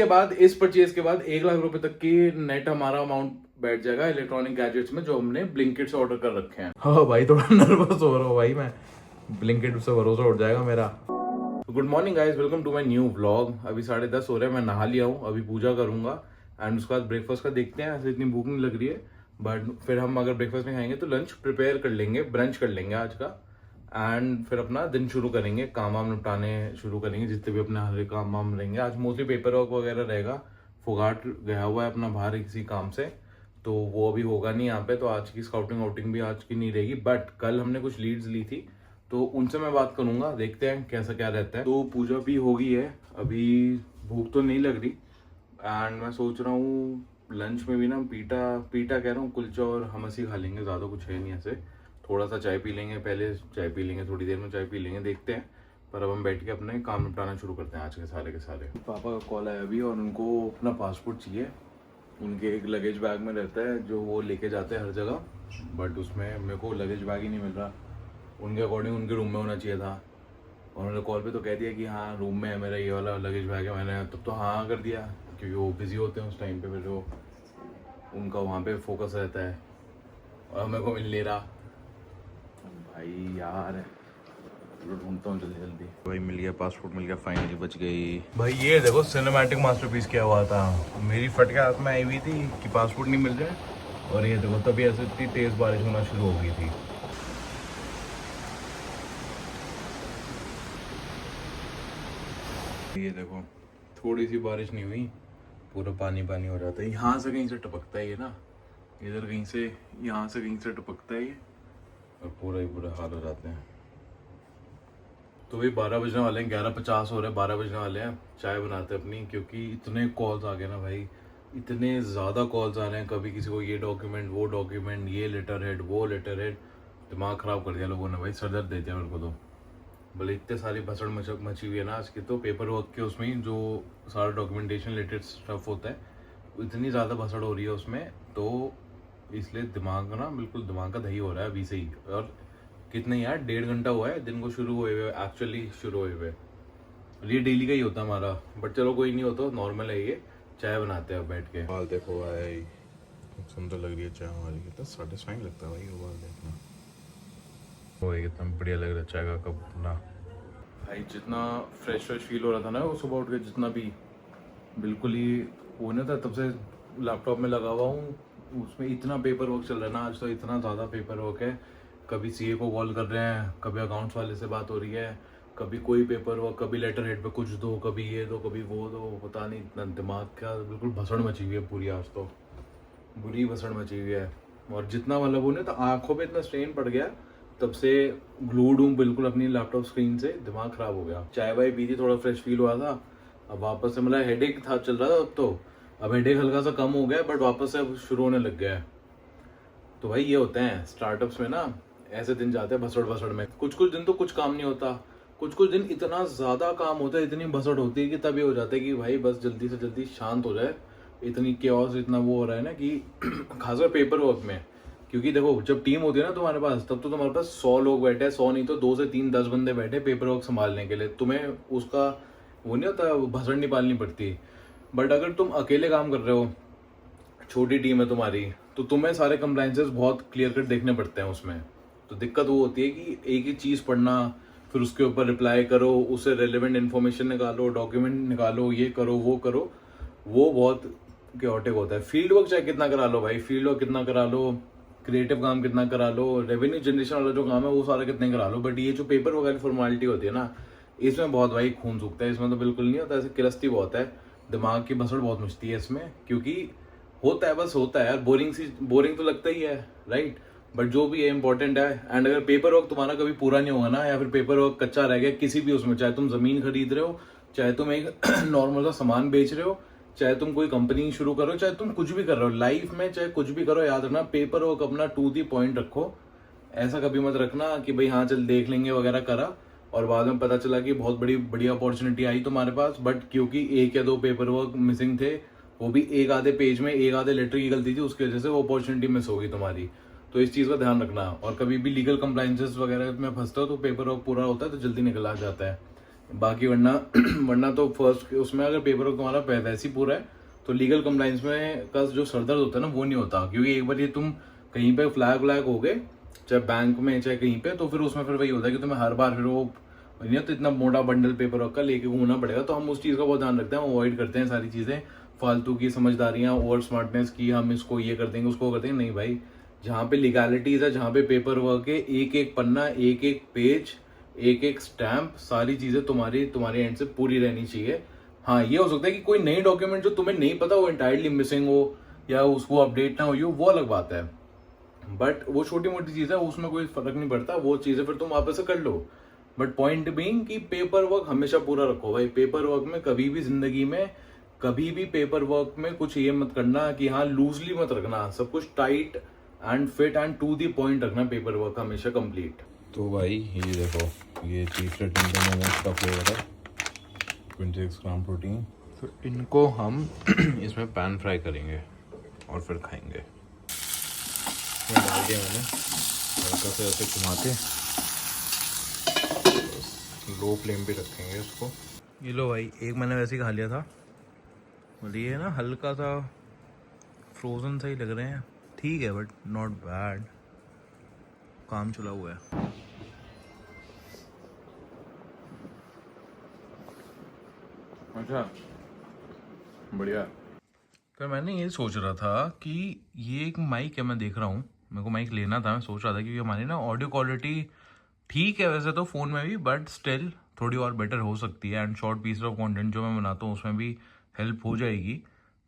इसके बाद, इस परचेज के बाद 1 लाख रुपए तक की नेट हमारा अमाउंट बैठ जाएगा इलेक्ट्रॉनिक गैजेट्स में जो हमने ब्लिंकिट से ऑर्डर कर रखे हैं। हाँ भाई थोड़ा नर्वस हो रहा हूँ भाई मैं, ब्लिंकिट से भरोसा उठ जाएगा मेरा। Good morning guys, welcome to my new vlog. अभी 10:30 हो रहे हैं, मैं नहा लिया हूँ, अभी पूजा करूंगा एंड उसके बाद ब्रेकफास्ट का देखते हैं। ऐसे इतनी भूख नहीं लग रही है, बट फिर हम अगर ब्रेकफास्ट नहीं खाएंगे तो लंच प्रिपेयर कर लेंगे, ब्रंच कर लेंगे आज का, एंड फिर अपना दिन शुरू करेंगे, काम वाम निपटाने शुरू करेंगे, जितने भी अपने हर काम वाम रहेंगे। आज मोस्टली पेपर वर्क वगैरह रहेगा, फुगाट गया हुआ है अपना बाहर किसी काम से, तो वो अभी होगा नहीं यहाँ पे, तो आज की स्काउटिंग आउटिंग भी आज की नहीं रहेगी। बट कल हमने कुछ लीड्स ली थी तो उनसे मैं बात करूंगा, देखते हैं कैसा क्या रहता है। तो पूजा भी हो गई है, अभी भूख तो नहीं लग रही एंड मैं सोच रहा हूँ लंच में भी ना पीटा कह रहा हूँ, कुलचा और हमस ही खा लेंगे, ज़्यादा कुछ है नहीं ऐसे। थोड़ा सा चाय पी लेंगे, पहले चाय पी लेंगे, थोड़ी देर में चाय पी लेंगे, देखते हैं। पर अब हम बैठ के अपने काम निपटाना शुरू करते हैं आज के सारे। पापा का कॉल आया अभी और उनको अपना पासपोर्ट चाहिए। उनके एक लगेज बैग में रहता है जो वो लेके जाते हैं हर जगह, बट उसमें मेरे को लगेज बैग ही नहीं मिल रहा। उनके अकॉर्डिंग उनके रूम में होना चाहिए था। उन्होंने कॉल पे तो कह दिया कि हाँ रूम में है मेरा ये वाला लगेज बैग है। मैंने तब तो हाँ कर दिया, क्योंकि वो बिजी होते हैं उस टाइम पे, फिर वो उनका वहाँ पे फोकस रहता है और मेरे को मिल नहीं रहा। भाई यार ढूंढता हूँ जल्दी। भाई मिल गया, पासपोर्ट मिल गया, फाइनली बच गई। भाई ये देखो सिनेमैटिक मास्टरपीस क्या हुआ था, मेरी फट के हाथ में आई हुई थी कि पासपोर्ट नहीं मिल जाए, और ये देखो तभी ऐसे इतनी तेज बारिश होना शुरू हो गई थी। ये देखो थोड़ी सी बारिश नहीं हुई, पूरा पानी पानी हो जाता है। यहाँ से कहीं से टपकता है ये ना, इधर कहीं से, यहाँ से कहीं से टपकता है ये, और पूरा ही बुरा हाल हो जाते हैं। तो भाई 12 बजने वाले हैं, 11:50 हो रहे हैं, 12 बजने वाले हैं। चाय बनाते हैं अपनी, क्योंकि इतने कॉल्स आ गए ना भाई, इतने ज़्यादा कॉल्स आ रहे हैं। कभी किसी को ये डॉक्यूमेंट, वो डॉक्यूमेंट, ये लेटर हेड, वो लेटर हेड, दिमाग ख़राब कर दिया लोगों ने भाई, सर दर्द देते हैं मेरे को तो। भले इतने सारी भसड़ मची हुई है ना आज की, तो पेपर वर्क के उसमें ही जो सारा डॉक्यूमेंटेशन रिलेटेड स्टफ होता है, इतनी ज़्यादा भसड़ हो रही है उसमें, तो इसलिए दिमाग ना बिल्कुल दिमाग का दही हो रहा है अभी से ही। और कितने यार 1.5 घंटा हुआ है दिन को शुरू हुए हुए, एक्चुअली शुरू हुए हुए। ये डेली का ही होता है हमारा, बट चलो कोई नहीं होता, नॉर्मल है ये। चाय बनाते हैं बैठ के। बाल देखो भाई, सुंदर लग रही है चाय हमारी, कितना सेटिस्फाइंग लगता है भाई वो बाल देखना। वही कितना बढ़िया लग रहा है चाय का कप अपना भाई। जितना फ्रेश फील हो रहा था ना वो सुबह उठ के, जितना भी बिल्कुल ही वो नहीं था, तब से लैपटॉप में लगा हुआ हूँ, उसमें इतना पेपर वर्क चल रहा है ना आज, तो इतना ज़्यादा पेपर वर्क है। कभी सीए को कॉल कर रहे हैं, कभी अकाउंट्स वाले से बात हो रही है, कभी कोई पेपर वर्क, कभी लेटर हेड पे कुछ दो, कभी ये दो, कभी वो दो, पता नहीं, इतना दिमाग का बिल्कुल भसड़ मची हुई है पूरी आज तो, बुरी भसड़ मची हुई है। और जितना मतलब वो नहीं तो आंखों पे इतना स्ट्रेन पड़ गया, तब से ग्लूड हूँ बिल्कुल अपनी लैपटॉप स्क्रीन से, दिमाग खराब हो गया। चाय वाय पी थी, थोड़ा फ्रेश फील हुआ था, अब वापस से मतलब हेडेक था चल रहा था अब तो, अब हेडेक हल्का सा कम हो गया, बट वापस से अब शुरू होने लग गया है। तो भाई ये होते हैं स्टार्टअप्स में ना, ऐसे दिन जाते हैं भसड़ में। कुछ दिन तो कुछ काम नहीं होता, कुछ दिन इतना ज़्यादा काम होता है, इतनी भसड़ होती है कि तभी हो जाता है कि भाई बस जल्दी से जल्दी शांत हो जाए। इतनी केओस, इतना वो हो रहा है ना कि खासकर पेपर वर्क में, क्योंकि देखो जब टीम होती है ना तुम्हारे पास, तब तो तुम्हारे पास 100 लोग बैठे हैं, 100 नहीं तो 2 से 3 10 बंदे बैठे पेपर वर्क संभालने के लिए, तुम्हें उसका वो नहीं होता, भसड़ नहीं पालनी पड़ती। बट अगर तुम अकेले काम कर रहे हो, छोटी टीम है तुम्हारी, तो तुम्हें सारे कंप्लाइंसेस बहुत क्लियर कट देखने पड़ते हैं उसमें। तो दिक्कत वो होती है कि एक ही चीज़ पढ़ना, फिर उसके ऊपर रिप्लाई करो, उससे रेलेवेंट इन्फॉर्मेशन निकालो, डॉक्यूमेंट निकालो, ये करो वो करो, वो बहुत क्योटिक होता है। फील्ड वर्क चाहे कितना करा लो भाई, फील्ड वर्क कितना करा लो, क्रिएटिव काम कितना करा लो, रेवेन्यू जनरेशन वाला जो काम है वो सारा कितने करा लो, बट ये जो पेपर वर्क वाली फॉर्मेलिटी होती है ना, इसमें बहुत भाई खून सूखता है। इसमें तो बिल्कुल नहीं होता, ऐसे किलस्ती बहुत है, दिमाग की भसड़ बहुत मचती है इसमें, क्योंकि होता है बस होता है यार, बोरिंग तो लगता ही है, राइट, बट जो भी है इंपॉर्टेंट है। एंड अगर पेपर वर्क तुम्हारा कभी पूरा नहीं होगा ना, या फिर पेपर वर्क कच्चा रह गया किसी भी उसमें, चाहे तुम जमीन खरीद रहे हो, चाहे तुम एक नॉर्मल सा सामान बेच रहे हो, चाहे तुम कोई कंपनी शुरू करो, चाहे तुम कुछ भी कर रहे हो लाइफ में, चाहे कुछ भी करो, याद रखना पेपर वर्क अपना टू दी पॉइंट रखो। ऐसा कभी मत रखना कि भाई हाँ चल देख लेंगे वगैरह करा, और बाद में पता चला कि बहुत बड़ी अपॉर्चुनिटी आई तुम्हारे पास, बट क्योंकि 1 या 2 पेपर वर्क मिसिंग थे, वो भी एक आधे पेज में, एक आधे लेटर की गलती थी, उसकी वजह से वो अपॉर्चुनिटी मिस होगी तुम्हारी। तो इस चीज़ का ध्यान रखना। और कभी भी लीगल कंप्लाइंसेस वगैरह में फंसते हो तो पेपर वर्क पूरा होता है तो जल्दी निकल आ जाता है। बाकी वरना वरना तो फर्स्ट उसमें अगर पेपर वर्क तुम्हारा वैसे ही पूरा है तो लीगल कंप्लाइंस में का जो सरदर्द होता है ना वो नहीं होता, क्योंकि एक बार ये तुम कहीं पे फ्लैग व्लैग हो गए चाहे बैंक में चाहे कहीं पे, तो फिर उसमें फिर वही होता है कि तुम्हें हर बार फिर वो नहीं तो इतना मोटा बंडल पेपर वर्क का लेके घूमना पड़ेगा। तो हम उस चीज़ का बहुत ध्यान रखते हैं, हम अवॉइड करते हैं सारी चीज़ें फालतू की समझदारियाँ ओवर स्मार्टनेस की, हम इसको ये कर देंगे उसको कर देंगे। नहीं भाई, जहाँ पे लीगैलिटीज है, जहाँ पे पेपर वर्क है, एक एक पन्ना, एक एक पेज, एक एक स्टैम्प, सारी चीजें तुम्हारे एंड से पूरी रहनी चाहिए। हाँ, ये हो सकता है कि कोई नई डॉक्यूमेंट जो तुम्हें नहीं पता वो इंटायरली मिसिंग हो या उसको अपडेट ना हुई हो, वो अलग बात है, बट वो छोटी मोटी चीज है, उसमें कोई फर्क नहीं पड़ता, वो चीजें फिर तुम वापस से कर लो। बट पॉइंट बीइंग कि पेपर वर्क हमेशा पूरा रखो भाई। पेपर वर्क में कभी भी जिंदगी में कभी भी पेपर वर्क में कुछ ये मत करना कि हाँ लूजली मत रखना, सब कुछ tight and fit and to the point रखना पेपर वर्क हमेशा कंप्लीट। तो भाई ये देखो, ये चीज मोमोज का फ्लेवर है, 26 ग्राम प्रोटीन। तो इनको हम इसमें पैन फ्राई करेंगे और फिर खाएंगे। डाल दिया मैंने, हल्का से ऐसे घुमा के लो फ्लेम पे रखेंगे इसको। ये लो भाई, एक मैंने वैसे ही खा लिया था, मतलब ये ना हल्का सा फ्रोजन सा ही लग रहे हैं, ठीक है बट नॉट बैड, काम चला हुआ है। अच्छा बढ़िया। फिर मैंने ये सोच रहा था कि ये एक माइक है, मैं देख रहा हूँ, मेरे को माइक लेना था, मैं सोच रहा था क्योंकि हमारी ना ऑडियो क्वालिटी ठीक है वैसे तो फ़ोन में भी, बट स्टिल थोड़ी और बेटर हो सकती है, and short piece of content जो मैं बनाता हूँ उसमें भी हेल्प हो जाएगी।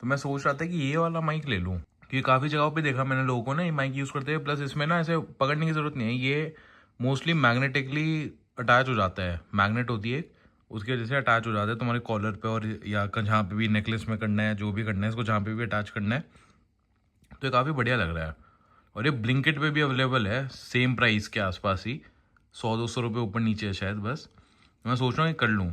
तो मैं सोच रहा था कि ये वाला माइक ले लूँ, क्योंकि काफ़ी जगहों पे देखा मैंने लोगों को ना ये माइक यूज़ करते हुए, प्लस इसमें ना ऐसे पकड़ने की ज़रूरत नहीं है, ये मोस्टली मैग्नेटिकली अटैच हो जाता है, मैग्नेट होती है उसकी वजह से अटैच हो जाता है तुम्हारे कॉलर पे, और या जहाँ पे भी नेकलेस में करना है, जो भी करना है इसको जहाँ पे भी अटैच करना है। तो ये काफ़ी बढ़िया लग रहा है, और ये ब्लिंकिट पे भी अवेलेबल है सेम प्राइस के आसपास ही, 100-200 रुपये ऊपर नीचे है शायद। बस मैं सोच रहा हूँ ये कर लूँ,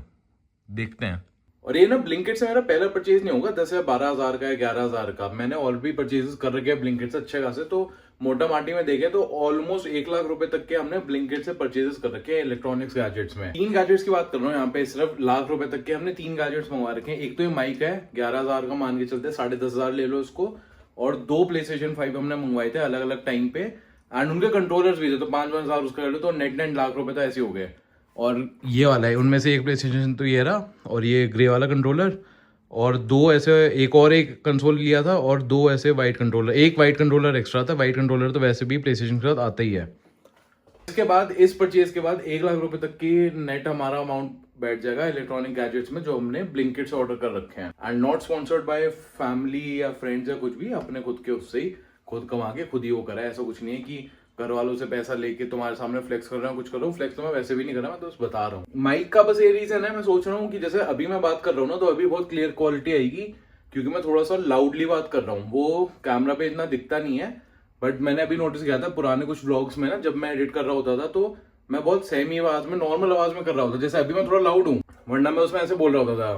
देखते हैं। और ये ना ब्लिंकिट से मेरा पहला परचेज नहीं होगा 10 या 12 हज़ार का या 11 हज़ार का, मैंने और भी परचेजेस कर रखे हैं ब्लिंकिट से अच्छे खासे। तो मोटा माटी में देखे तो ऑलमोस्ट 1 लाख रुपए तक के हमने ब्लिंकिट से परचेजेस कर रखे हैं इलेक्ट्रॉनिक्स गैजेट्स में। 3 गैजेट्स की बात कर रहा हूँ यहाँ पे, सिर्फ लाख रुपए तक के हमने 3 गैजेट्स मंगवा रखे हैं। एक तो ये माइक है 11 हज़ार का, मान के चलते 10.5 हज़ार ले लो इसको, और 2 PlayStation 5 हमने मंगवाए थे अलग अलग टाइम पे, एंड उनके कंट्रोलर्स भी थे, तो 5-5 हज़ार उसका कर लो तो नेट लाख रुपए तो ऐसे हो गए। और ये वाला है उनमें से एक PlayStation तो ये रहा, और ये ग्रे वाला कंट्रोलर, और 2 ऐसे एक कंसोल लिया था, और 2 ऐसे वाइट कंट्रोलर, एक वाइट कंट्रोलर एक्स्ट्रा था। वाइट कंट्रोलर तो वैसे भी PlayStation के साथ आता ही है। इसके बाद इस परचेज के बाद 1 लाख रुपए तक की नेट हमारा अमाउंट बैठ जाएगा इलेक्ट्रॉनिक गैजेट्स में, जो हमने ब्लिंकिट से ऑर्डर कर रखे हैं, and not sponsored by family या फ्रेंड्स या कुछ भी, अपने खुद के उससे ही खुद कमा के खुद ही वो करा है। ऐसा कुछ नहीं है कि घर वालों से पैसा लेके तुम्हारे सामने फ्लेक्स कर रहा हूँ, कुछ कर रहा हूँ। फ्लेक्स तो मैं वैसे भी नहीं कर रहा, मैं तो बस बता रहा हूँ। माइक का बस ये रीजन है, मैं सोच रहा हूँ कि जैसे अभी मैं बात कर रहा हूँ ना, तो अभी बहुत क्लियर क्वालिटी आएगी, क्योंकि मैं थोड़ा सा लाउडली बात कर रहा हूँ, वो कैमरा पे इतना दिखता नहीं है। बट मैंने अभी नोटिस किया था पुराने कुछ व्लॉग्स में ना, जब मैं एडिट कर रहा होता था तो मैं बहुत सेमी आवाज में, नॉर्मल आवाज में कर रहा होता, जैसे अभी मैं थोड़ा लाउड हूँ, वरना मैं उसमें ऐसे बोल रहा होता था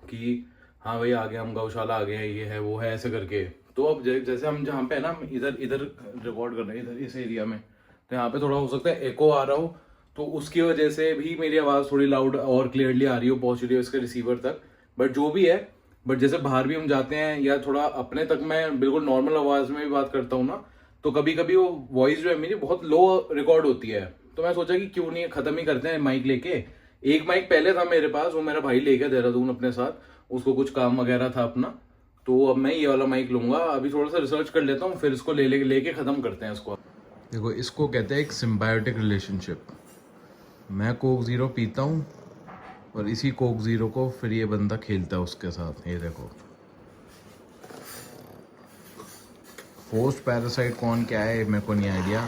कि हाँ भाई आ गए हम, गौशाला आ गए हैं, ये है वो है, ऐसे करके। तो अब जैसे हम जहाँ पे है ना, इधर रिकॉर्ड कर रहे हैं, इधर इस एरिया में, तो यहाँ पे थोड़ा हो सकता है एको आ रहा हो, तो उसकी वजह से भी मेरी आवाज़ थोड़ी लाउड और क्लियरली आ रही हो, पहुंच रही हो इसके रिसीवर तक। बट जो भी है, बट जैसे बाहर भी हम जाते हैं या थोड़ा अपने तक मैं बिल्कुल नॉर्मल आवाज़ में भी बात करता हूँ ना, तो कभी कभी वो वॉइस जो है मेरी बहुत लो रिकॉर्ड होती है। तो मैं सोचा कि क्यों नहीं खत्म ही करते हैं माइक लेके। एक माइक पहले था मेरे पास, वो मेरा भाई लेके देहरादून अपने साथ, उसको कुछ काम वगैरह था अपना, तो अब मैं ये वाला माइक लूंगा। अभी थोड़ा सा रिसर्च कर लेता हूँ, फिर इसको लेके खत्म करते हैं इसको। देखो इसको कहते हैं एक सिम्बायोटिक रिलेशनशिप। मैं कोक ज़ीरो पीता हूँ और इसी कोक ज़ीरो को फिर ये बंदा खेलता है उसके साथ। ये देखो, पोस्ट पैरासाइट कौन क्या है मेरे को नहीं आइडिया,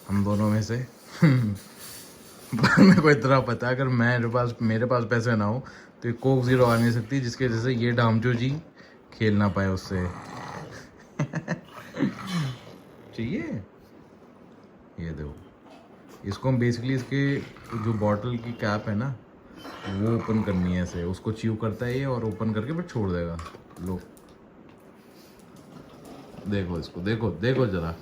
हम दोनों में से पर मेरे को इतना पता है, अगर मेरे पास पैसे ना हो तो ये कोक ज़ीरो आ नहीं सकती, जिसकी वजह से ये डामचो जी खेल ना पाए उससे चाहिए। ये देखो, इसको हम बेसिकली इसके जो बॉटल की कैप है ना, वो ओपन करनी है ऐसे, उसको च्यू करता है ये और ओपन करके फिर छोड़ देगा। लो देखो इसको, देखो जरा,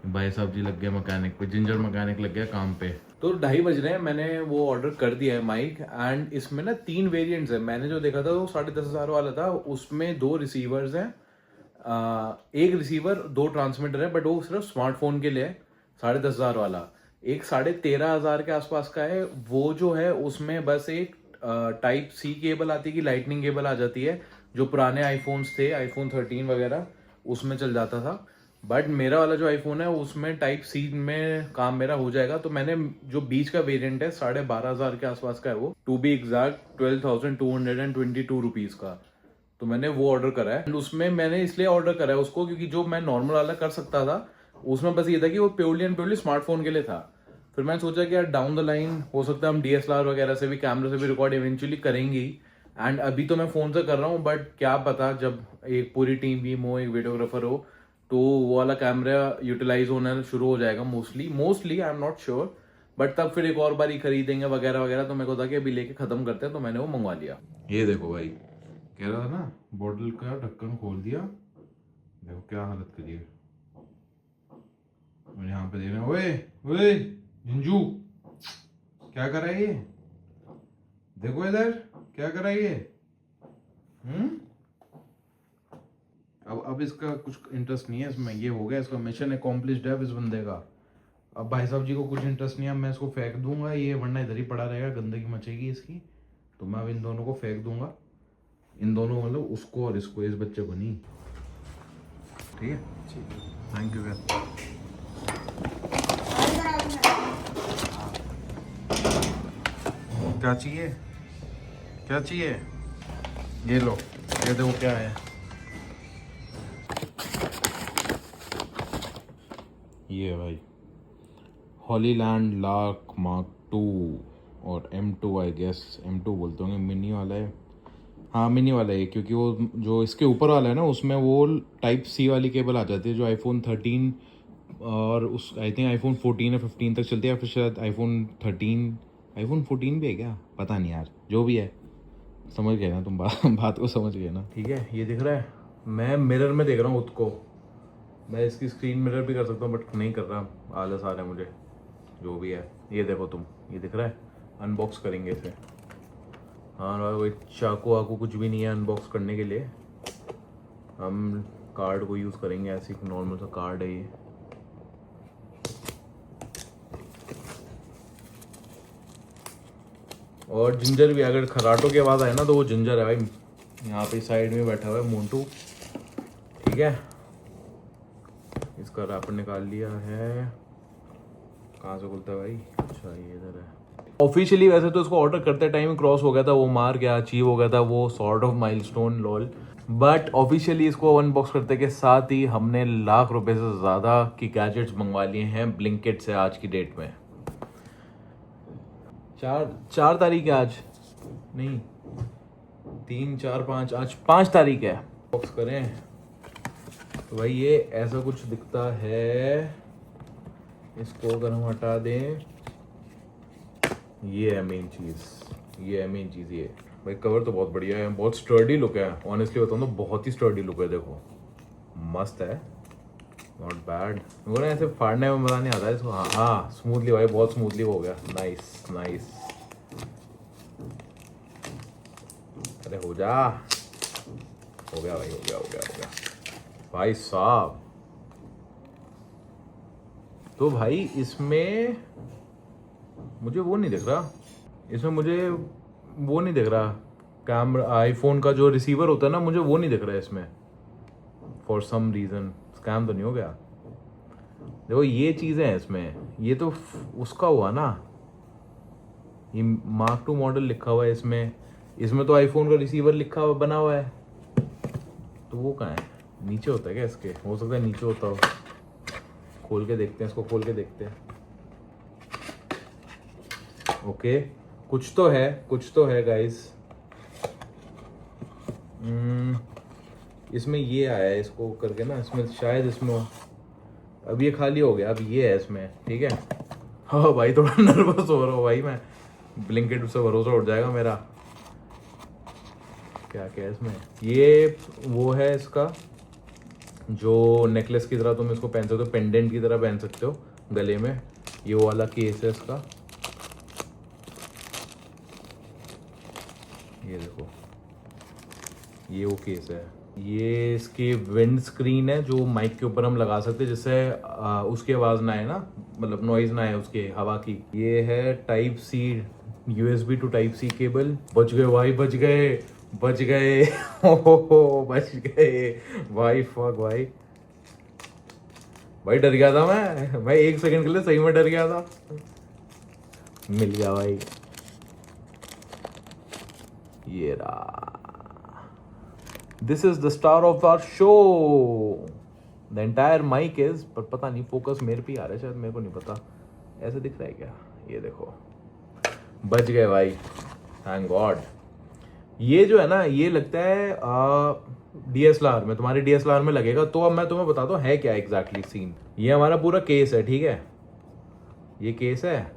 भाई साहब जी लग गए मैकेनिक पे, जिंजर मैकेनिक लग गया काम पे। तो 2:30 बज रहे हैं, मैंने वो ऑर्डर कर दिया है माइक। एंड इसमें ना 3 वेरिएंट्स है। मैंने जो देखा था वो 10,500 वाला था, उसमें 2 रिसीवर्स हैं, एक रिसीवर 2 ट्रांसमीटर है, बट वो सिर्फ स्मार्टफोन के लिए है। 10,500 वाला एक 13,500 के आसपास का है, वो जो है उसमें बस एक टाइप सी केबल आती है कि लाइटनिंग केबल आ जाती है, जो पुराने आईफोन्स थे, आईफोन 13 वगैरह उसमें चल जाता था। बट मेरा वाला जो आईफोन है उसमें टाइप सी में काम मेरा हो जाएगा। तो मैंने जो बीच का वेरिएंट है 12,500 के आसपास का है, वो टू बी एग्जैक्ट 12,222 रुपीज का, तो मैंने वो ऑर्डर करा है। उसमें मैंने इसलिए ऑर्डर करा है उसको क्योंकि जो मैं नॉर्मल वाला कर सकता था उसमें बस ये था कि वो प्योरली एंड प्योरली स्मार्टफोन के लिए था। फिर मैंने सोचा कि यार डाउन द लाइन हो सकता है हम डीएसएलआर वगैरह से भी, कैमरे से भी रिकॉर्ड इवेंचुअली करेंगे ही। एंड अभी तो मैं फोन से कर रहा हूँ, बट क्या पता जब एक पूरी टीम भी हो, एक वीडियोग्राफर हो, तो वो वाला कैमरा यूटिलाइज होना शुरू हो जाएगा mostly I am not sure. But तब फिर एक और बारी खरीदेंगे वगैरह वगैरह, तो मेरे को था कि अभी लेके खत्म करते हैं, तो मैंने वो मंगवा लिया। ये देखो भाई, कह रहा था ना बॉटल का ढक्कन खोल दिया, देखो क्या हालत करी है। और यहाँ पे देख रहे हैं, ओए ओए जिंजू क्या कर रहा है ये, देखो इधर क्या कर रहा है ये। अब इसका कुछ इंटरेस्ट नहीं है इसमें, ये हो गया, इसका मिशन अकॉम्प्लिश्ड है इस बंदे का। अब भाई साहब जी को कुछ इंटरेस्ट नहीं है, मैं इसको फेंक दूंगा, ये वरना इधर ही पड़ा रहेगा, गंदगी मचेगी इसकी। तो मैं अब इन दोनों को फेंक दूंगा, इन दोनों मतलब उसको और इसको, इस बच्चे को नहीं। ठीक है, थैंक यू। क्या चाहिए, क्या चाहिए, ये लो, ये देखो क्या है। ये भाई हॉलीलैंड लार्क मार्क 2 और M2 आई गेस, M2 बोलते होंगे, मिनी वाला है। हाँ मिनी वाला है, क्योंकि वो जो इसके ऊपर वाला है ना उसमें वो टाइप सी वाली केबल आ जाती है, जो आईफोन 13 और उस आई थिंक आईफोन 14 या 15 तक चलती है, फिर शायद आईफोन 14 भी है क्या, पता नहीं यार, जो भी है समझ गए ना तुम बात को समझ गए ना। ठीक है, ये दिख रहा है, मैं मिरर में देख रहा हूँ खुद को, मैं इसकी स्क्रीन मिरर भी कर सकता हूँ बट नहीं कर रहा, आलस आ रहा है मुझे, जो भी है। ये देखो तुम, ये दिख रहा है, अनबॉक्स करेंगे इसे। हाँ कोई चाकू वाकू कुछ भी नहीं है अनबॉक्स करने के लिए, हम कार्ड को यूज़ करेंगे, ऐसी नॉर्मल सा कार्ड है ये। और जिंजर भी, अगर खराटों की आवाज़ आए ना तो वो जिंजर है भाई, यहाँ पे साइड में बैठा हुआ है मोंटू। ठीक है, इसका रैपर निकाल लिया है, कहाँ से खुलता है भाई, अच्छा ये इधर है। ऑफिशियली वैसे तो इसको ऑर्डर करते टाइम क्रॉस हो गया था, वो मार गया, अचीव हो गया था वो sort of milestone lol. But officially इसको अनबॉक्स करते के साथ ही हमने लाख रुपए से ज़्यादा की गैजेट्स मंगवा लिए हैं ब्लिंकिट से आज की डेट में। 4 तारीख है आज, नहीं 3 4 5, आज 5 तारीख है। बॉक्स करें तो भाई ये ऐसा कुछ दिखता है, इसको अगर हम हटा दें, ये है मेन चीज़, ये है मेन चीज़। ये भाई कवर तो बहुत बढ़िया है, बहुत स्टर्डी लुक है, ऑनेस्टली बताऊँ तो बहुत ही स्टर्डी लुक है, देखो मस्त है, नॉट बैड। मेरे को ना ऐसे फाड़ने में मज़ा नहीं आता है इसको। हाँ हाँ स्मूथली भाई, बहुत स्मूथली हो गया, नाइस नाइस। अरे हो जा, हो गया भाई, हो गया हो गया हो गया भाई साहब। तो भाई इसमें मुझे वो नहीं दिख रहा, इसमें मुझे वो नहीं दिख रहा, कैमरा आईफोन का जो रिसीवर होता है ना, मुझे वो नहीं दिख रहा है इसमें, फॉर सम रीज़न। स्कैम तो नहीं हो गया? देखो ये चीज़ें हैं इसमें, ये तो उसका हुआ ना, ये मार्क 2 मॉडल लिखा हुआ है इसमें, इसमें तो आईफोन का रिसीवर लिखा हुआ बना हुआ है, तो वो कहाँ है? नीचे होता है क्या इसके? हो सकता है नीचे होता हो, खोल के देखते हैं इसको, खोल के देखते हैं। ओके कुछ तो है, कुछ तो है गाइस। इसमें ये आया है, इसको करके ना, इसमें शायद इसमें, अब ये खाली हो गया, अब ये है इसमें। ठीक है, हाँ भाई थोड़ा नर्वस हो रहा हूँ भाई मैं, ब्लिंकिट से भरोसा उठ जाएगा मेरा। क्या क्या है इसमें? ये वो है इसका जो नेकलेस की तरह तुम इसको पहन सकते हो, पेंडेंट की तरह पहन सकते हो गले में, ये वो वाला केस है इसका। ये देखो, ये वो केस है। ये इसकी विंड स्क्रीन है जो माइक के ऊपर हम लगा सकते हैं, जिससे उसकी आवाज़ ना आए ना, मतलब नॉइज़ ना आए उसके हवा की। ये है type C USB to type C cable. बच गए भाई, बच गए, बच गए। हो बच गए भाई, फक भाई। भाई डर गया था मैं भाई, 1 सेकंड के लिए सही में डर गया था। मिल गया भाई, ये रहा। This is the star of our show. The entire mic is, पर पता नहीं फोकस मेरे पे ही आ रहा है शायद, मेरे को नहीं पता। ऐसे दिख रहा है क्या? ये देखो, बच गए भाई, थैंक गॉड। ये जो है ना, ये लगता है DSLR में, तुम्हारे DSLR में लगेगा। तो अब मैं तुम्हें बताता हूँ है क्या एग्जैक्टली सीन। ये हमारा पूरा केस है, ठीक है, ये केस है।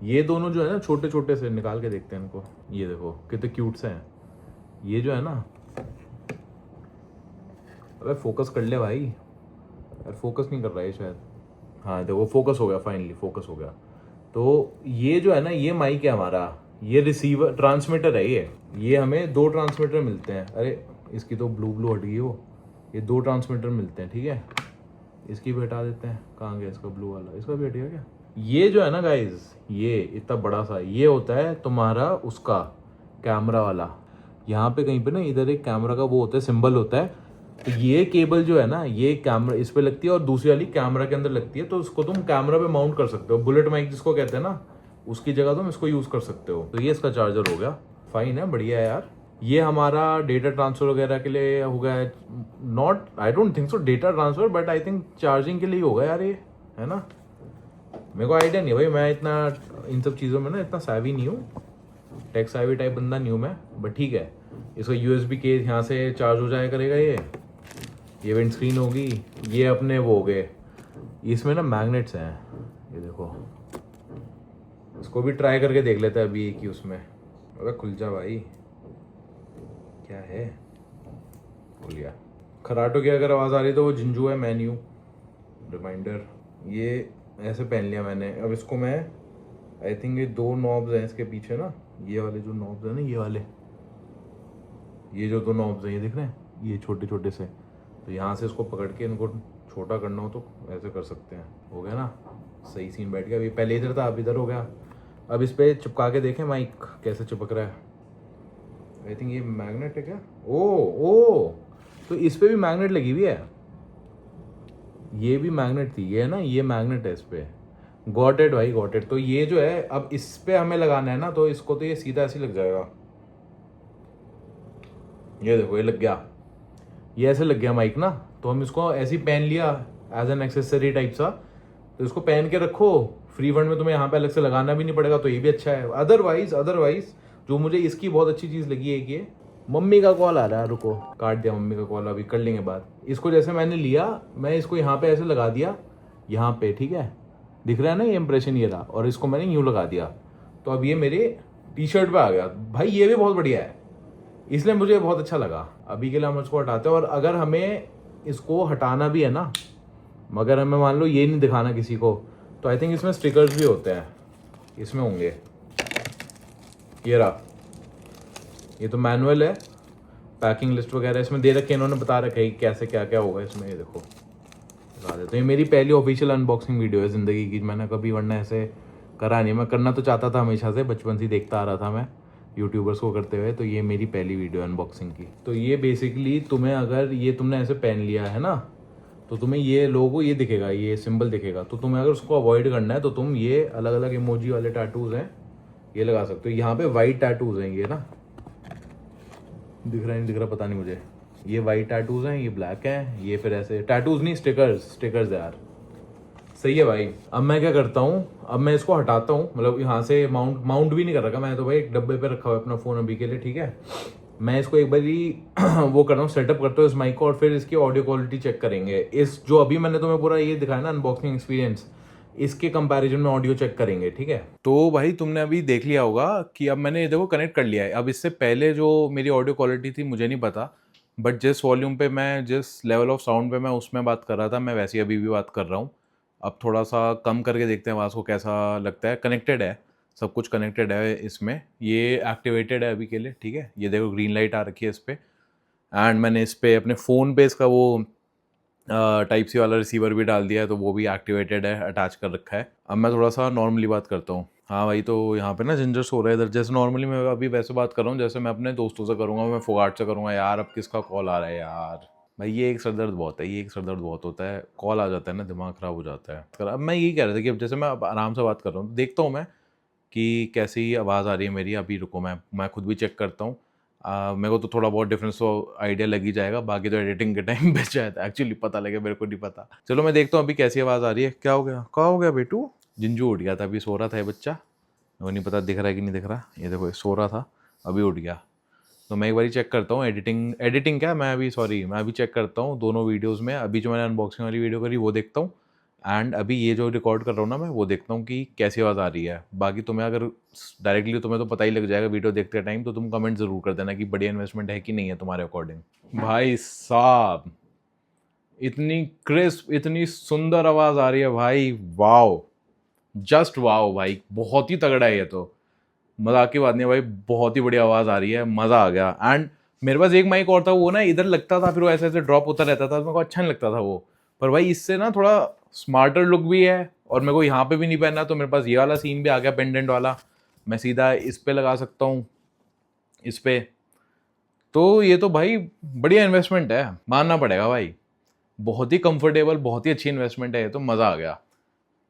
ये दोनों जो है ना, छोटे छोटे से निकाल के देखते हैं इनको। ये देखो कितने क्यूट से हैं। ये जो है ना, अबे फोकस कर ले भाई, यार फोकस नहीं कर रहा है शायद। हाँ देखो, फोकस हो गया, फाइनली फोकस हो गया। तो ये जो है ना, ये माइक है हमारा, ये रिसीवर ट्रांसमीटर है। ये हमें 2 ट्रांसमीटर मिलते हैं। अरे इसकी तो ब्लू हट गई हो। ये 2 ट्रांसमीटर मिलते हैं, ठीक है। इसकी भी हटा देते हैं। कहाँ गया इसका ब्लू वाला? इसका भी हट गया क्या? ये जो है ना गाइज, ये इतना बड़ा सा, ये होता है तुम्हारा उसका कैमरा वाला। यहाँ पे कहीं पे ना, इधर एक कैमरा का वो होता है, सिंबल होता है। तो ये केबल जो है ना, ये कैमरा इस पे लगती है और दूसरी वाली कैमरा के अंदर लगती है। तो उसको तुम कैमरा पे माउंट कर सकते हो। बुलेट माइक जिसको कहते हैं ना, उसकी जगह तुम इसको यूज कर सकते हो। तो ये इसका चार्जर हो गया, फाइन है, बढ़िया है यार। ये हमारा डेटा ट्रांसफर वगैरह के लिए हो गया है। Not, I don't think so data transfer, but I think charging के लिए होगा यार ये, है ना। मेरे को आइडिया नहीं है भाई, मैं इतना इन सब चीज़ों में ना इतना सैवी नहीं हूँ, टेक सैवी टाइप बंदा नहीं हूँ मैं। बट ठीक है, इसका USB केस यहाँ से चार्ज हो जाया करेगा। ये विंड स्क्रीन होगी। ये अपने वो हो गए, इसमें ना मैग्नेट्स हैं, ये देखो। इसको भी ट्राई करके देख लेते हैं अभी एक ही उसमें। अबे खुल जा भाई, क्या है? खुल गया। खराटो की अगर आवाज़ आ रही है तो वो जिंजू है, मैं नहीं हूँ, रिमाइंडर। ये ऐसे पहन लिया मैंने। अब इसको मैं, आई थिंक ये 2 नॉब्स हैं इसके पीछे ना, ये वाले जो नॉब्स हैं ना, ये वाले, ये जो 2 नॉब्स हैं, ये दिख रहे हैं, ये छोटे छोटे से। तो यहाँ से इसको पकड़ के इनको छोटा करना हो तो ऐसे कर सकते हैं। हो गया ना, सही सीन बैठ गया। अभी पहले इधर था, अब इधर हो गया। अब इस पर चिपका के देखें माइक कैसे चिपक रहा है। आई थिंक ये मैग्नेट है क्या? ओ तो इस पर भी मैग्नेट लगी हुई है। ये भी मैग्नेट थी, ये है ना, ये मैग्नेट है इस पर। गॉट इट भाई, गॉट इट। तो ये जो है, अब इस पे हमें लगाना है ना, तो इसको तो ये सीधा ऐसे लग जाएगा। ये देखो, ये लग गया, ये ऐसे लग गया माइक ना। तो हम इसको ऐसे ही पहन लिया एज एन एक्सेसरी टाइप सा। तो इसको पहन के रखो, फ्री फंड में तुम्हें यहाँ पे अलग से लगाना भी नहीं पड़ेगा, तो ये भी अच्छा है। अदरवाइज जो मुझे इसकी बहुत अच्छी चीज़ लगी है कि मम्मी का कॉल आ रहा है, रुको काट दिया मम्मी का कॉल, अभी कर लेंगे बात। इसको जैसे मैंने लिया, मैं इसको यहाँ पे ऐसे लगा दिया, यहाँ पे, ठीक है, दिख रहा है ना ये इंप्रेशन, ये रहा। और इसको मैंने यूँ लगा दिया, तो अब ये मेरे T-शर्ट पे आ गया भाई। ये भी बहुत बढ़िया है, इसलिए मुझे बहुत अच्छा लगा। अभी के लिए हम इसको हटाते हैं। और अगर हमें इसको हटाना भी है ना, मगर हमें मान लो ये नहीं दिखाना किसी को, तो आई थिंक इसमें स्टिकर्स भी होते हैं, इसमें होंगे। ये रहा, ये तो मैनुअल है, पैकिंग लिस्ट वगैरह इसमें दे रखे, इन्होंने बता रखा है कि कैसे क्या क्या होगा इसमें। ये देखो, बता देते हैं, ये मेरी पहली ऑफिशियल अनबॉक्सिंग वीडियो है ज़िंदगी की। मैंने कभी वरना ऐसे करा नहीं। मैं करना तो चाहता था हमेशा से, बचपन से देखता आ रहा था मैं यूट्यूबर्स को करते हुए। तो ये मेरी पहली वीडियो अनबॉक्सिंग की। तो ये बेसिकली तुम्हें, अगर ये तुमने ऐसे पहन लिया है ना, तो तुम्हें ये लोगो ये दिखेगा, ये सिंबल दिखेगा। तो तुम्हें अगर उसको अवॉइड करना है तो तुम ये अलग अलग इमोजी वाले टैटूज हैं, ये लगा सकते हो। यहाँ पे वाइट टैटूज हैं, ये ना दिख रहा है, नहीं दिख रहा पता नहीं मुझे। ये वाइट टैटूज हैं, ये ब्लैक हैं। ये फिर ऐसे टैटूज नहीं, स्टिकर्स यार। सही है भाई। अब मैं क्या करता हूँ, अब मैं इसको हटाता हूँ, मतलब यहाँ से माउंट भी नहीं कर रखा मैं तो भाई, एक डब्बे पे रखा हुआ है अपना फ़ोन अभी के लिए, ठीक है। मैं इसको एक बार ही वो करता हूँ, सेटअप करता हूँ इस माइक को, और फिर इसकी ऑडियो क्वालिटी चेक करेंगे। इस जो अभी मैंने तुम्हें पूरा ये दिखाया ना अनबॉक्सिंग एक्सपीरियंस, इसके कंपैरिजन में ऑडियो चेक करेंगे, ठीक है। तो भाई तुमने अभी देख लिया होगा कि अब मैंने ये देखो कनेक्ट कर लिया है। अब इससे पहले जो मेरी ऑडियो क्वालिटी थी मुझे नहीं पता, बट जिस वॉल्यूम पे मैं, जिस लेवल ऑफ साउंड पे मैं उसमें बात कर रहा था, मैं वैसे ही अभी भी बात कर रहा हूँ। अब थोड़ा सा कम करके देखते हैं आवाज़ को कैसा लगता है। कनेक्टेड है, सब कुछ कनेक्टेड है इसमें। ये एक्टिवेटेड है अभी के लिए, ठीक है। ये देखो ग्रीन लाइट आ रखी है इस पर। एंड मैंने इस पर अपने फ़ोन पे इसका वो टाइप सी वाला रिसीवर भी डाल दिया है, तो वो भी एक्टिवेटेड है, अटैच कर रखा है। अब मैं थोड़ा सा नॉर्मली बात करता हूँ। हाँ भाई, तो यहाँ पे ना जिंजर सो रहा है इधर। जैसे नॉर्मली मैं अभी वैसे बात कर रहा हूँ जैसे मैं अपने दोस्तों से करूँगा, मैं फोगाट से करूँगा। यार अब किसका कॉल आ रहा है यार, भाई ये एक सरदर्द बहुत है, ये एक सरदर्द बहुत होता है। कॉल आ जाता है ना, दिमाग ख़राब हो जाता है। अब मैं यही कह रहा था कि अब जैसे मैं अब आराम से बात कर रहा हूँ, देखता हूँ मैं कि कैसी आवाज़ आ रही है मेरी। अभी रुको, मैं खुद भी चेक करता हूँ। मेरे को तो थोड़ा बहुत डिफरेंस तो आइडिया लग ही जाएगा, बाकी तो एडिटिंग के टाइम पे शायद एक्चुअली पता लगे, मेरे को नहीं पता। चलो मैं देखता हूँ अभी कैसी आवाज़ आ रही है। क्या हो गया, कहाँ हो गया बेटू? जिंजू उठ गया था, अभी सो रहा था ये बच्चा। वो नहीं पता दिख रहा है कि नहीं दिख रहा। ये देखो ये सो रहा था, अभी उठ गया। तो मैं एक बार चेक करता हूँ एडिटिंग क्या, मैं अभी चेक करता हूँ दोनों वीडियोज़ में। अभी जो मैंने अनबॉक्सिंग वाली वीडियो करी वो देखता हूँ, एंड अभी ये जो रिकॉर्ड कर रहा हूँ ना मैं, वो देखता हूँ कि कैसी आवाज़ आ रही है। बाकी तुम्हें अगर डायरेक्टली तुम्हें तो पता ही लग जाएगा वीडियो देखते टाइम, तो तुम कमेंट ज़रूर कर देना कि बढ़िया इन्वेस्टमेंट है कि नहीं है तुम्हारे अकॉर्डिंग। भाई साहब, इतनी क्रिस्प, इतनी सुंदर आवाज़ आ रही है भाई, वाओ, जस्ट वाओ भाई, बहुत ही तगड़ा है ये तो। मजाक की बात नहीं है भाई, बहुत ही बढ़िया आवाज़ आ रही है, मज़ा आ गया। एंड मेरे पास एक माइक और था, वो ना इधर लगता था, फिर वो ऐसे ऐसे ड्रॉप होता रहता था, मेरे को अच्छा नहीं लगता था वो। पर भाई इससे ना थोड़ा स्मार्टर लुक भी है, और मेरे को यहाँ पे भी नहीं पहनना, तो मेरे पास ये वाला सीन भी आ गया पेंडेंट वाला। मैं सीधा इस पे लगा सकता हूँ, इस पे। तो ये तो भाई बढ़िया इन्वेस्टमेंट है, मानना पड़ेगा भाई। बहुत ही कंफर्टेबल, बहुत ही अच्छी इन्वेस्टमेंट है ये तो, मज़ा आ गया।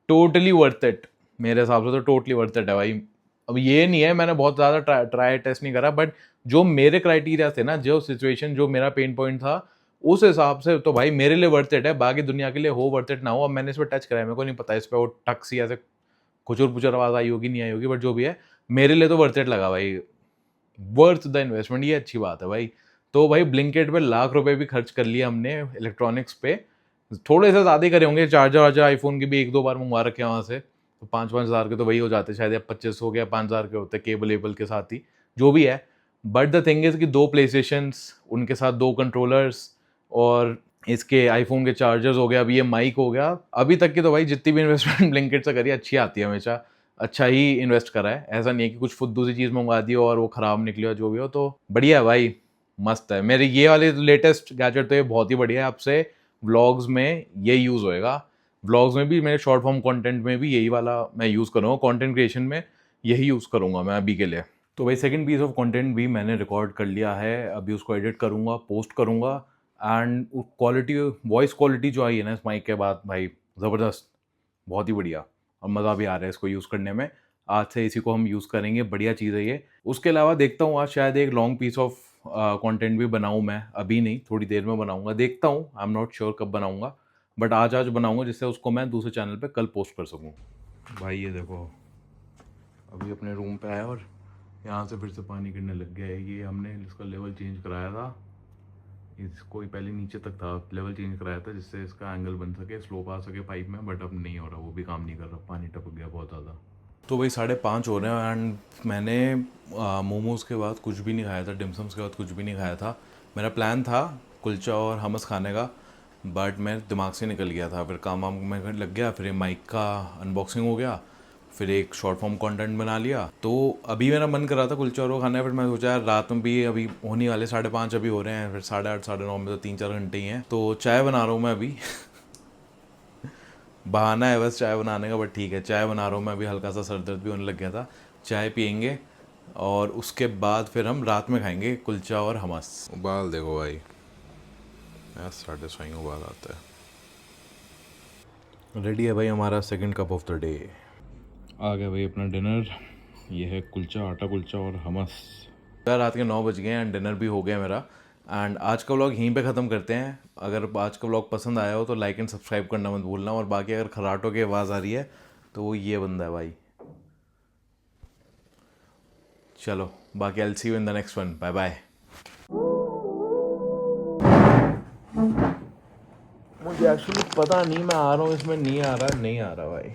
टोटली वर्थ इट, मेरे हिसाब से तो टोटली वर्थ इट है भाई। अब ये नहीं है, मैंने बहुत ज़्यादा ट्राई टेस्ट नहीं करा, बट जो मेरे क्राइटेरिया थे ना, जो सिचुएशन, जो मेरा पेन पॉइंट था, उस हिसाब से तो भाई मेरे लिए वर्थ इट है। बाकी दुनिया के लिए हो वर्थ इट ना हो, अब मैंने इस पर टच करा है, मेरे को नहीं पता इस पर वो टक सी ऐसे खुचुर पुचुर आवाज़ आई होगी नहीं आई होगी, बट जो भी है मेरे लिए तो वर्थ इट लगा भाई। वर्थ द इन्वेस्टमेंट, ये अच्छी बात है भाई। तो भाई ब्लिंकिट पे लाख रुपए भी खर्च कर लिए हमने इलेक्ट्रॉनिक्स पे, थोड़े से ज़्यादा ही करे होंगे। चार्जर वार्जर आईफोन के भी 1-2 बार मंगवा रखे हैं वहाँ से, तो 5-5 हज़ार के तो वही हो जाते शायद, या 2500 के या 5,000 के होते केबल एबल के साथ ही, जो भी है। बट द थिंग इज़ कि 2 प्ले स्टेशंस, उनके साथ 2 कंट्रोलर्स, और इसके आईफोन के चार्जर्स हो गया, अभी ये माइक हो गया। अभी तक की तो भाई जितनी भी इन्वेस्टमेंट ब्लिंकिट से करी अच्छी आती है हमेशा, अच्छा ही इन्वेस्ट करा है। ऐसा नहीं है कि कुछ फुद्दू सी चीज़ मंगवा दी और वो ख़राब निकली हो, जो भी हो। तो बढ़िया है भाई, मस्त है। मेरे ये वाले लेटेस्ट गैजेट तो ये बहुत ही बढ़िया है। आपसे व्लॉग्स में ये यूज़ होएगा, व्लॉग्स में भी, मेरे शॉर्ट फॉर्म कंटेंट में भी यही वाला मैं यूज़ करूँगा, कंटेंट क्रिएशन में यही यूज़ करूँगा मैं अभी के लिए। तो भाई सेकंड पीस ऑफ कंटेंट भी मैंने रिकॉर्ड कर लिया है, अभी उसको एडिट करूँगा, पोस्ट करूँगा। एंड क्वालिटी, वॉइस क्वालिटी जो आई है ना इस माइक के बाद भाई, ज़बरदस्त, बहुत ही बढ़िया, और मज़ा भी आ रहा है इसको यूज़ करने में। आज से इसी को हम यूज़ करेंगे, बढ़िया चीज़ है ये। उसके अलावा देखता हूँ आज शायद एक लॉन्ग पीस ऑफ कंटेंट भी बनाऊँ मैं, अभी नहीं, थोड़ी देर में बनाऊँगा, देखता हूँ, आई एम नॉट श्योर कब बनाऊँगा, बट आज बनाऊँगा, जिससे उसको मैं दूसरे चैनल पे कल पोस्ट कर सकूँ। भाई ये देखो, अभी अपने रूम पे आया और यहाँ से फिर से पानी गिरने लग गया है। ये हमने इसका लेवल चेंज कराया था, इसको पहले नीचे तक था, लेवल चेंज कराया था जिससे इसका एंगल बन सके, स्लोप आ सके पाइप में, बट अब नहीं हो रहा, वो भी काम नहीं कर रहा, पानी टपक गया बहुत ज़्यादा। तो भाई 5:30 हो रहे हैं, एंड मैंने मोमोज़ के बाद कुछ भी नहीं खाया था, डिमसम्स के बाद कुछ भी नहीं खाया था। मेरा प्लान था कुलचा और हमस खाने का, बट मेरे दिमाग से निकल गया था, फिर काम वाम में लग गया, फिर माइक का अनबॉक्सिंग हो गया, फिर एक शॉर्ट फॉर्म कंटेंट बना लिया। तो अभी मेरा मन कर रहा था कुलचा और वो खाना है, फिर मैं सोचा यार रात में भी अभी होने वाले 5:30 अभी हो रहे हैं, फिर 8:30 9:30 में तो 3-4 घंटे ही हैं। तो चाय बना रहा हूँ मैं अभी बहाना है बस चाय बनाने का, बट ठीक है, चाय बना रहा हूँ मैं अभी। हल्का सा सर दर्द भी होने लग गया था, चाय पियेंगे और उसके बाद फिर हम रात में खाएंगे कुलचा और हमस। उबाल देखो भाई, यार सेटिस्फाइंग उबाल आता है। रेडी है भाई हमारा second cup of the day, आ गया भाई अपना डिनर। ये है कुलचा, आटा कुलचा और हमस। यार रात के 9 बज गए हैं, डिनर भी हो गया मेरा, एंड आज का व्लॉग यहीं पे ख़त्म करते हैं। अगर आज का व्लॉग पसंद आया हो तो लाइक एंड सब्सक्राइब करना मत भूलना, और बाकी अगर खराटों की आवाज़ आ रही है तो वो ये बंदा है भाई। चलो बाकी I see you in the next one, bye bye. मुझे एक्चुअली पता नहीं मैं आ रहा हूँ इसमें, नहीं आ रहा भाई।